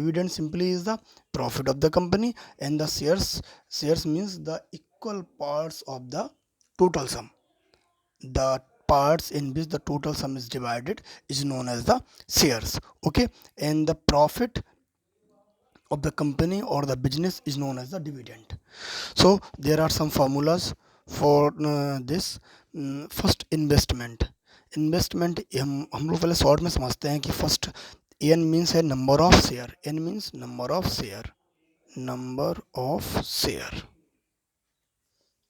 Dividend simply is the profit of the company, and the shares means the equal parts of the total sum. The parts in which the total sum is divided is known as the shares. Okay, and the profit of the company or the business is known as the dividend. So there are some formulas for this. First investment हम लोग पहले short में समझते हैं कि first n means है number of share. N means number of share.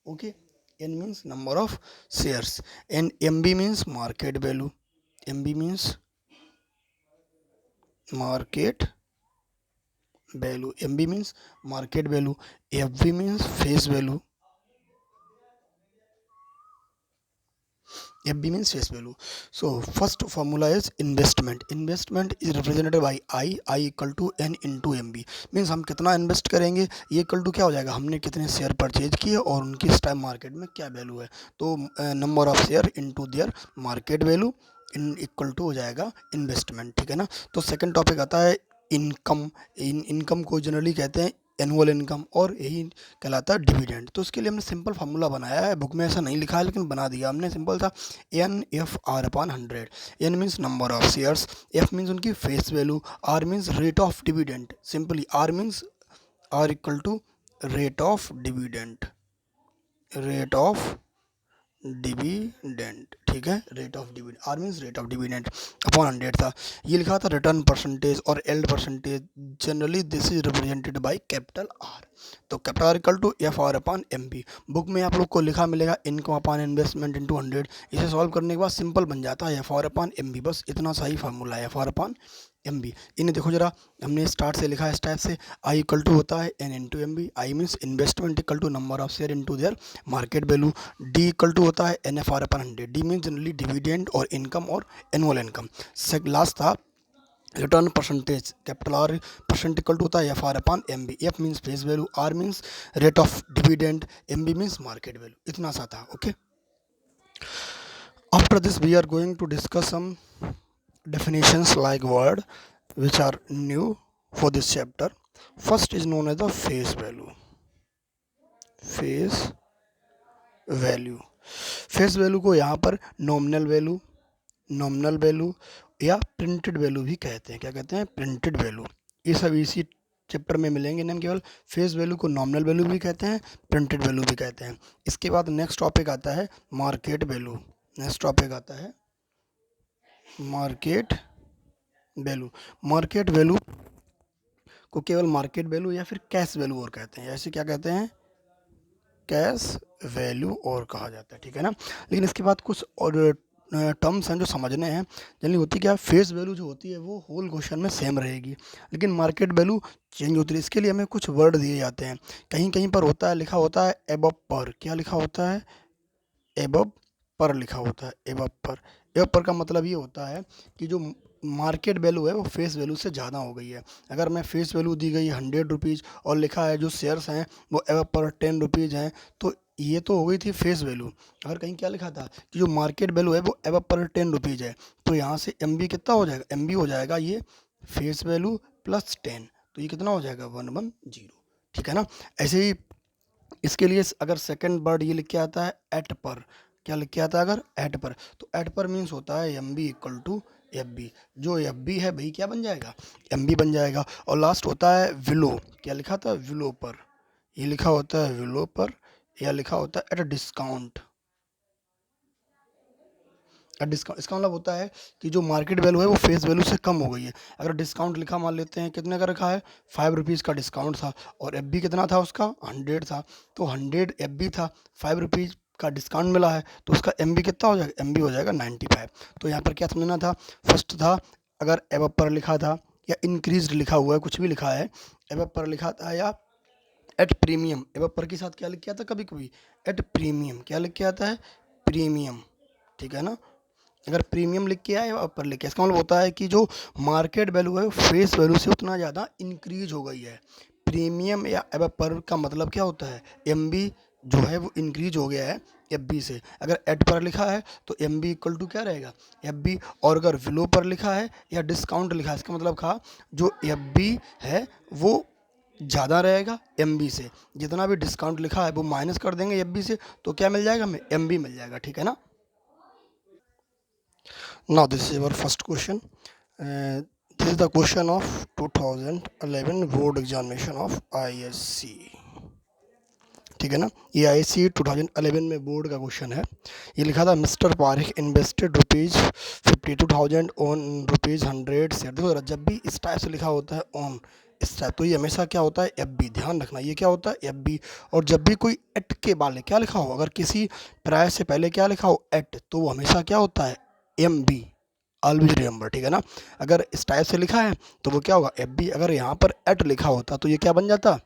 Okay, n means number of shares, and mb means market value. mb means market value. mb means market value. fv means face value. fb means face value. So first formula is investment. Investment is represented by I equal to n into mb. Means हम कितना invest करेंगे, ये equal to क्या हो जाएगा, हमने कितने share purchase किए और उनकी इस टाइम मार्केट में क्या वैल्यू है. तो number of share into their market value in equal to हो जाएगा इन्वेस्टमेंट. ठीक है ना. तो सेकंड टॉपिक आता है इनकम. इनकम को जनरली कहते हैं एनुअल इनकम, और यही कहलाता है डिविडेंड. तो उसके लिए हमने सिंपल फार्मूला बनाया है. बुक में ऐसा नहीं लिखा है लेकिन बना दिया हमने. सिंपल था N F R upon 100. N means number of shares, F means उनकी face value, are means rate of dividend. Simply R means R equal to rate of dividend. Rate of dividend. ठीक है, rate of dividend. R means rate of dividend upon 100 था. ये लिखा था return percentage और yield percentage. Generally this is represented by capital R. तो capital R equal to F R upon M b. Book में आप लोग को लिखा मिलेगा इनकम अपॉन इन्वेस्टमेंट इंटू 100. इसे सॉल्व करने के बाद सिंपल बन जाता है f are upon M b. बस इतना सा ही फार्मूला है, f are upon M b. इन्हें देखो जरा, हमने स्टार्ट से लिखा है इस टाइप से. आई इक्वल टू होता है n into m b. I means investment equal to number of share into their market value. D equal to होता है n F r upon 100. D means generally dividend और income और annual income. Last था return percentage. Capital r percent equal to होता है f r upon m b. F means face value, are means rate of dividend, m b means market value. इतना सा था. Okay, after this we are going to discuss some definitions like word which are new for this chapter. First is known as the face value. face value को यहाँ पर nominal value या printed value भी कहते हैं. क्या कहते हैं? Printed value. ये सब इसी चैप्टर में मिलेंगे. नेम केवल फेस वैल्यू को नॉमिनल वैल्यू भी कहते हैं, प्रिंटेड वैल्यू भी कहते हैं. इसके बाद नेक्स्ट टॉपिक आता है मार्केट वैल्यू. मार्केट वैल्यू को केवल मार्केट वैल्यू या फिर कैश वैल्यू और कहते हैं. ऐसे क्या कहते हैं? कैश वैल्यू और कहा जाता है. ठीक है ना. लेकिन इसके बाद कुछ और टर्म्स हैं जो समझने हैं. जनरली होती क्या, फेस वैल्यू जो होती है वो होल क्वेश्चन में सेम रहेगी, लेकिन मार्केट वैल्यू चेंज होती है. इसके लिए हमें कुछ वर्ड दिए जाते हैं. कहीं कहीं पर होता है, लिखा होता है एबव पर. क्या लिखा होता है? एबव पर लिखा होता है. एबव पर का मतलब ये होता है कि जो मार्केट वैल्यू है वो फेस वैल्यू से ज़्यादा हो गई है. अगर मैं फेस वैल्यू दी गई 100 रुपीज़ और लिखा है जो शेयर्स हैं वो एबव पर 10 रुपीज़ हैं, तो ये तो हो गई थी फेस वैल्यू. अगर कहीं क्या लिखा था कि जो मार्केट वैल्यू है वो एबव पर 10 रुपीज़ है, तो यहाँ से एम बी कितना हो जाएगा? एम बी हो जाएगा ये फेस वैल्यू प्लस 10. तो ये कितना हो जाएगा? 110. ठीक है ना. ऐसे ही इसके लिए अगर सेकंड वर्ड ये लिख के आता है एट पर. क्या लिख के आता है अगर? एट पर. तो एट पर मीन्स होता है m B equal to f b. जो एफ बी है भाई क्या बन जाएगा? एम बी बन जाएगा. और लास्ट होता है विलो. क्या लिखा था? विलो पर. ये लिखा होता है विलो पर, या लिखा होता है एट डिस्काउंट. डिस्काउंट इसका मतलब होता है कि जो मार्केट वैल्यू है वो फेस वैल्यू से कम हो गई है. अगर डिस्काउंट लिखा मान लेते हैं, कितने का रखा है? 5 रुपीज़ का डिस्काउंट था और एफ बी कितना था उसका? 100 था. तो 100 एफ बी था, 5 रुपीज़ का डिस्काउंट मिला है, तो उसका एम बी कितना हो जाएगा? एम बी हो जाएगा 95. तो यहाँ पर क्या समझना था? फर्स्ट था अगर एबव पर लिखा था या इंक्रीज लिखा हुआ है, कुछ भी लिखा है, एबव पर लिखा था या एट प्रीमियम. एबव पर के साथ क्या लिख के आता? कभी कभी एट प्रीमियम. क्या लिख के आता है? प्रीमियम. ठीक है ना. अगर प्रीमियम लिख के आए या अपर लिख के, इसका मतलब होता है कि जो मार्केट वैल्यू है फेस वैल्यू से उतना ज़्यादा इंक्रीज हो गई है. प्रीमियम या अपर का मतलब क्या होता है? एम बी जो है वो इंक्रीज हो गया है एफ बी से। अगर एट पर लिखा है तो एम बी इक्वल टू क्या रहेगा, एफ बी। और अगर विलो पर लिखा है या डिस्काउंट लिखा है, इसका मतलब कहा जो एफ बी है वो ज़्यादा रहेगा एम बी से। जितना भी डिस्काउंट लिखा है वो माइनस कर देंगे एफ बी से, तो क्या मिल जाएगा हमें, एम बी मिल जाएगा, ठीक है ना। Now this is our first question. This is the question of 2011 board examination of ISC, ठीक है ना। ये आईएससी 2011 में बोर्ड का क्वेश्चन है। ये लिखा था mister Pareek invested ₹52,000 on ₹100 share. देखो जरा, जब भी इस टाइप से लिखा होता है ऑन इस टाइप, तो ये हमेशा क्या होता है, एफ बी। ध्यान रखना ये क्या होता है, एफ बी। और जब भी कोई एट के बाद क्या लिखा हो, अगर किसी प्राय से पहले क्या लिखा हो एट, तो वो हमेशा क्या होता है, एम बी। ऑलवेज रिमेंबर, ठीक है ना। अगर इस टाइप से लिखा है तो वो क्या होगा, एफ बी। अगर यहाँ पर एट लिखा होता तो ये क्या बन जाता,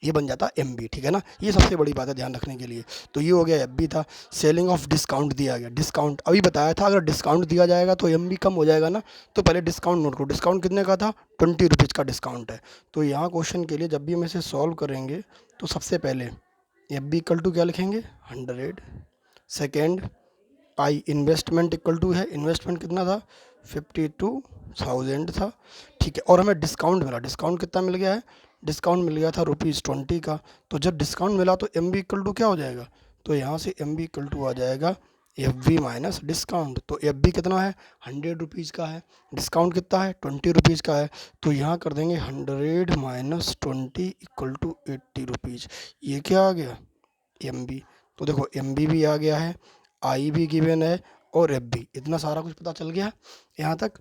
ये बन जाता एम बी, ठीक है ना। ये सबसे बड़ी बात है ध्यान रखने के लिए। तो ये हो गया एफ बी था। सेलिंग ऑफ डिस्काउंट दिया गया, डिस्काउंट अभी बताया था, अगर डिस्काउंट दिया जाएगा तो एम बी कम हो जाएगा ना। तो पहले डिस्काउंट नोट करो, डिस्काउंट कितने का था, ₹20 का डिस्काउंट है। तो यहाँ क्वेश्चन के लिए जब भी हम इसे सॉल्व करेंगे तो सबसे पहले एफ बी इक्वल टू क्या लिखेंगे, 100। Second, i investment equal to है, इन्वेस्टमेंट कितना था, 52,000 था, ठीक है। और हमें डिस्काउंट मिला, डिस्काउंट कितना मिल गया है, डिस्काउंट मिल गया था ₹20 का। तो जब डिस्काउंट मिला तो एम बी इक्वल टू क्या हो जाएगा, तो यहाँ से एम बी इक्वल टू आ जाएगा एफ बी माइनस डिस्काउंट। तो एफ बी कितना है, ₹100 का है, डिस्काउंट कितना है, ₹20 का है। तो यहाँ कर देंगे 100 माइनस 20 इक्वल टू ₹80। ये क्या आ गया, एम बी। तो देखो एम बी भी आ गया है, आई भी गिवन है, और एफ बी। इतना सारा कुछ पता चल गया यहाँ तक।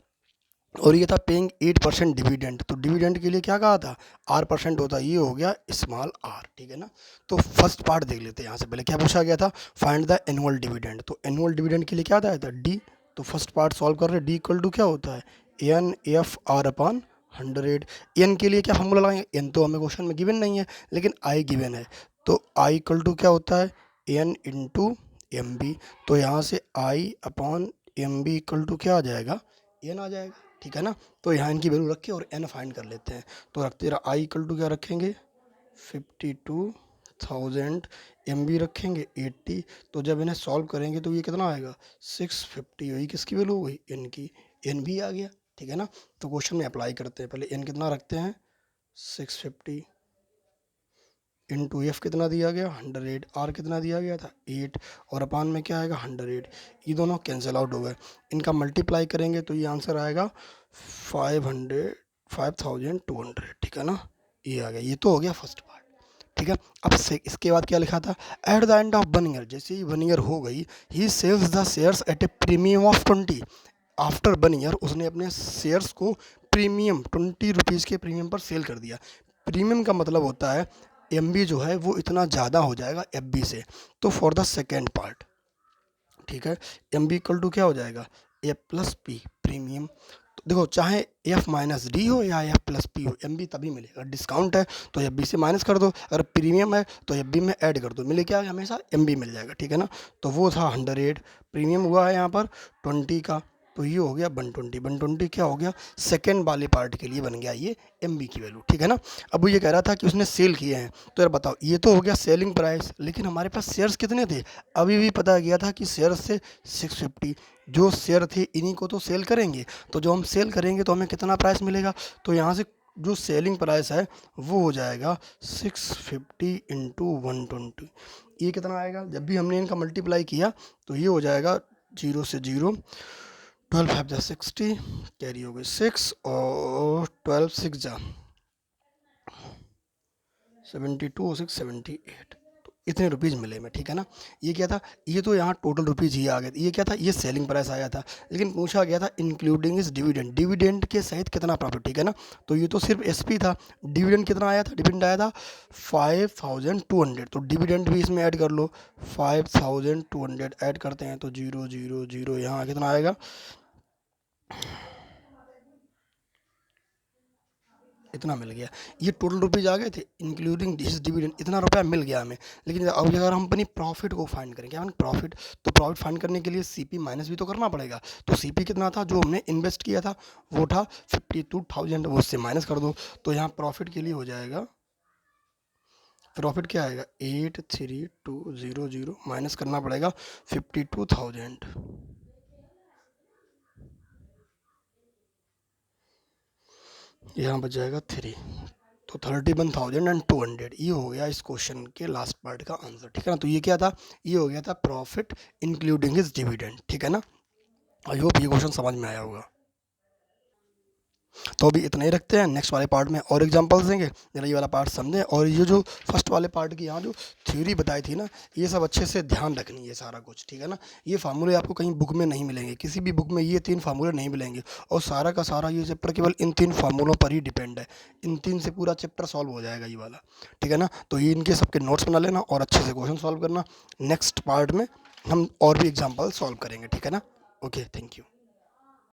और ये था पेइंग 8% डिविडेंड। तो डिविडेंड के लिए क्या कहा था, R% होता है, ये हो गया स्मॉल r, ठीक है ना। तो फर्स्ट पार्ट देख लेते हैं। यहाँ से पहले क्या पूछा गया था, फाइंड द एनुअल डिविडेंड। तो एनुअल डिविडेंड के लिए क्या आता था, डी। तो फर्स्ट पार्ट सॉल्व कर रहे, डी इक्वल टू क्या होता है, n F R upon 100। N के लिए क्या फॉर्मूला लगाएंगे, एन तो हमें क्वेश्चन में गिवन नहीं है, लेकिन आई गिवन है। तो आई इक्वल टू क्या होता है, एन इंटू एम बी। तो यहाँ से I upon M B equal to क्या आ जाएगा, एन आ जाएगा, ठीक है ना। तो यहाँ इनकी वैल्यू रख के और एन फाइंड कर लेते हैं। तो रखते रहा, आई इक्वल टू क्या रखेंगे, 52,000, एम बी रखेंगे 80। तो जब इन्हें सॉल्व करेंगे तो ये कितना आएगा, 650। वही किसकी वैल्यू हो गई, एन की, एन भी आ गया, ठीक है ना। तो क्वेश्चन में अप्लाई करते हैं। पहले एन कितना रखते हैं, 650 इंटू एफ कितना दिया गया, 100, आर कितना दिया गया था, 8, और अपान में क्या आएगा, 100। ये दोनों कैंसिल आउट हो गए। इनका मल्टीप्लाई करेंगे तो ये आंसर आएगा 5200, ठीक है ना। ये आ गया, ये तो हो गया फर्स्ट पार्ट, ठीक है। अब से इसके बाद क्या लिखा था, at the end of 1 year, जैसे ही 1 ईयर हो गई, he sells the shares at a premium of 20। After 1 year उसने अपने शेयर्स को प्रीमियम ₹20 के प्रीमियम पर सेल कर दिया। प्रीमियम का मतलब होता है एम बी जो है वो इतना ज़्यादा हो जाएगा एफ बी से। तो फॉर द सेकेंड पार्ट, ठीक है, एम बी इक्वल टू क्या हो जाएगा, ए प्लस पी प्रीमियम। तो देखो चाहे एफ माइनस डी हो या एफ प्लस पी हो, एम बी तभी मिलेगा। डिस्काउंट है तो एफ बी से माइनस कर दो, अगर प्रीमियम है तो एफ बी में ऐड कर दो, मिले क्या, हमेशा एम बी मिल जाएगा, ठीक है ना। तो वो था 100, प्रीमियम हुआ है यहाँ पर 20 का। तो ये हो गया 120, 120 क्या हो गया, सेकेंड वाले पार्ट के लिए बन गया ये एम बी की वैल्यू, ठीक है ना। अब वो ये कह रहा था कि उसने सेल किए हैं। तो यार बताओ, ये तो हो गया सेलिंग प्राइस, लेकिन हमारे पास शेयर्स कितने थे, अभी भी पता गया था कि शेयर्स से 650। जो शेयर थे इन्हीं को तो सेल करेंगे। तो जो हम सेल करेंगे तो हमें कितना प्राइस मिलेगा, तो यहाँ से जो सेलिंग प्राइस है वो हो जाएगा 650 इंटू 120। ये कितना आएगा, जब भी हमने इनका मल्टीप्लाई किया तो ये हो जाएगा 0 से 0, 12 5 जा 60, कैरी हो गई 6, और 12 6 जा 72, 6 78। तो इतने रुपीज़ मिले में, ठीक है ना। ये क्या था, ये तो यहाँ टोटल रुपीज़ ही आ गए थे। ये क्या था, ये सेलिंग प्राइस आया था, लेकिन पूछा गया था इंक्लूडिंग इस डिविडेंड, डिविडेंड के सहित कितना प्रॉफिट, ठीक है ना। तो ये तो सिर्फ एस पी था, डिविडेंड कितना आया था, डिविडेंड आया था 5200। तो डिविडेंड भी इसमें ऐड कर लो, 5200 ऐड करते हैं तो 0 0 0, यहाँ कितना आएगा, इतना मिल गया। ये टोटल रुपीज़ आ गए थे इंक्लूडिंग दिस डिविडेंड, इतना रुपया मिल गया हमें। लेकिन अब अगर हम अपनी प्रॉफिट को फाइंड करें, क्या प्रॉफिट, तो प्रॉफिट फाइंड करने के लिए सीपी माइनस भी तो करना पड़ेगा। तो सीपी कितना था, जो हमने इन्वेस्ट किया था वो था 52,000, वो उससे माइनस कर दो। तो यहाँ प्रॉफिट के लिए हो जाएगा प्रॉफिट क्या आएगा 83200 माइनस करना पड़ेगा 52,000, यहाँ बच जाएगा 3, तो 31,200 ये हो गया इस क्वेश्चन के लास्ट पार्ट का आंसर, ठीक है ना। तो ये क्या था, ये हो गया था प्रॉफिट इंक्लूडिंग हिज डिविडेंड, ठीक है ना। आई होप ये क्वेश्चन समझ में आया होगा। तो अभी इतना ही रखते हैं, नेक्स्ट वाले पार्ट में और एग्जांपल्स देंगे, जरा ये वाला पार्ट समझें। और ये जो फर्स्ट वाले पार्ट की यहाँ जो थ्योरी बताई थी ना, ये सब अच्छे से ध्यान रखनी है सारा कुछ, ठीक है ना। ये फार्मूले आपको कहीं बुक में नहीं मिलेंगे, किसी भी बुक में ये 3 फार्मूले नहीं मिलेंगे, और सारा का सारा ये चैप्टर केवल इन 3 फार्मूलों पर ही डिपेंड है। इन 3 से पूरा चैप्टर सॉल्व हो जाएगा ये वाला, ठीक है ना। तो ये इनके सबके नोट्स बना लेना और अच्छे से क्वेश्चन सॉल्व करना। नेक्स्ट पार्ट में हम और भी एग्जाम्पल सॉल्व करेंगे, ठीक है ना। Okay, thank you.